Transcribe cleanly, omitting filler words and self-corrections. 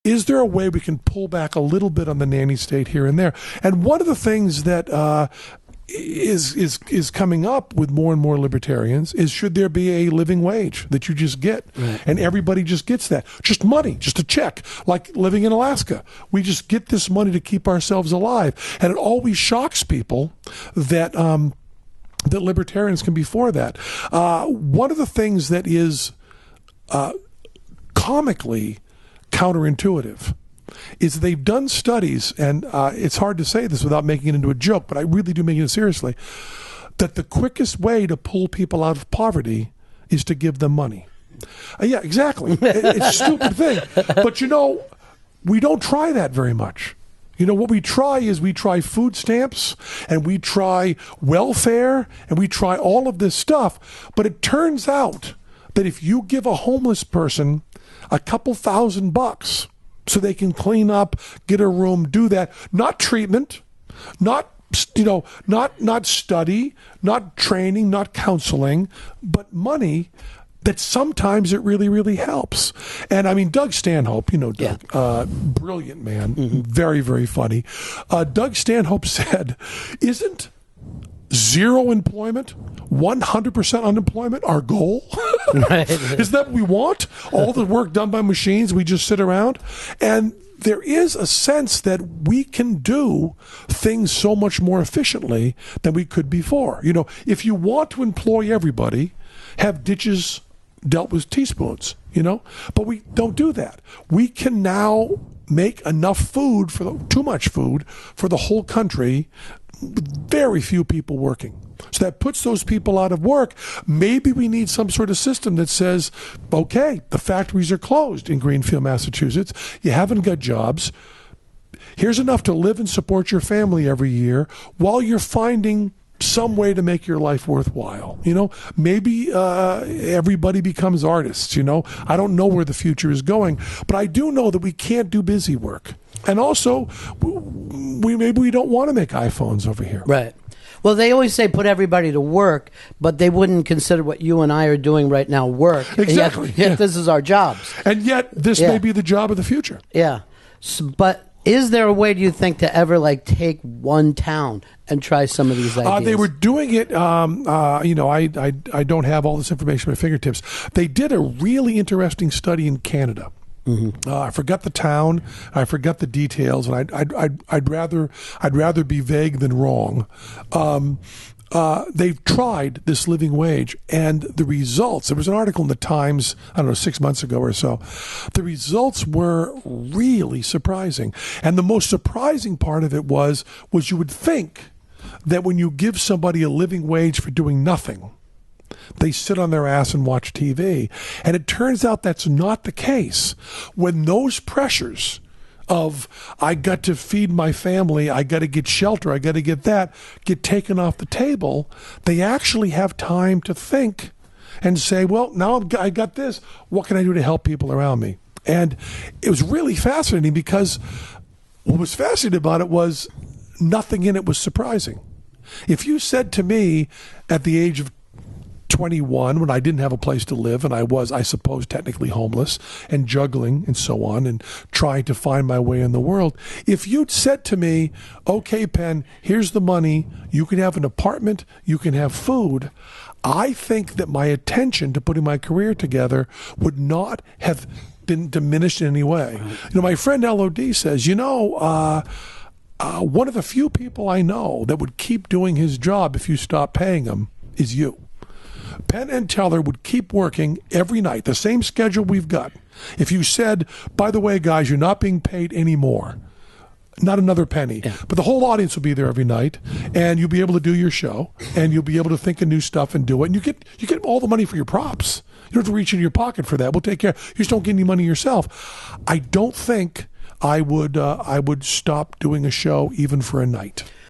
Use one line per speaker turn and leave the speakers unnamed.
is there a way we can pull back a little bit on the nanny state here and there? And one of the things that is coming up with more and more libertarians is, should there be a living wage that you just get, and everybody just gets that, just money, just a check, like living in Alaska. We just get this money to keep ourselves alive, and it always shocks people that that libertarians can be for that. One of the things that is comically counterintuitive is they've done studies, and it's hard to say this without making it into a joke, but I really do make it seriously, that the quickest way to pull people out of poverty is to give them money. Yeah, exactly. It's a stupid thing. But, we don't try that very much. What we try is we try food stamps, and we try welfare, and we try all of this stuff. But it turns out that if you give a homeless person a couple $1,000 so they can clean up, get a room, do that, not treatment, not study, not training, not counseling, but money, that sometimes it really, really helps. And I mean, Doug Stanhope, Doug, brilliant man, very, very funny. Doug Stanhope said, isn't zero employment, 100% unemployment our goal? Right. Is that what we want? All the work done by machines, we just sit around? And there is a sense that we can do things so much more efficiently than we could before. If you want to employ everybody, have ditches dealt with teaspoons, but we don't do that. We can now make enough food, too much food for the whole country, with very few people working. So that puts those people out of work. Maybe we need some sort of system that says, okay, the factories are closed in Greenfield, Massachusetts. You haven't got jobs. Here's enough to live and support your family every year while you're finding some way to make your life worthwhile. Maybe everybody becomes artists. I don't know where the future is going, but I do know that we can't do busy work. And also, maybe we don't want to make iPhones over here.
Right. Well, they always say put everybody to work, but they wouldn't consider what you and I are doing right now work.
Exactly.
Yet this is our jobs.
And yet this may be the job of the future.
Yeah. But is there a way, do you think, to ever take one town and try some of these ideas?
They were doing it. I don't have all this information at my fingertips. They did a really interesting study in Canada. I forgot the town. I forgot the details, and I'd rather be vague than wrong. They've tried this living wage, and the results. There was an article in the Times, 6 months ago or so. The results were really surprising, and the most surprising part of it was you would think that when you give somebody a living wage for doing nothing, they sit on their ass and watch TV. And it turns out that's not the case. When those pressures of, I got to feed my family, I got to get shelter, I got to get that, get taken off the table, they actually have time to think and say, well, now I got this. What can I do to help people around me? And it was really fascinating, because what was fascinating about it was nothing in it was surprising. If you said to me at the age of 21, when I didn't have a place to live, and I was, I suppose, technically homeless and juggling and so on and trying to find my way in the world, if you'd said to me, okay, Penn, here's the money, you can have an apartment, you can have food, I think that my attention to putting my career together would not have been diminished in any way. My friend LOD says, one of the few people I know that would keep doing his job if you stop paying him is you. Penn and Teller would keep working every night, the same schedule we've got. If you said, by the way, guys, you're not being paid anymore, not another penny, but the whole audience will be there every night, and you'll be able to do your show, and you'll be able to think of new stuff and do it, and you get all the money for your props. You don't have to reach into your pocket for that. We'll take care. You just don't get any money yourself. I don't think I would stop doing a show even for a night.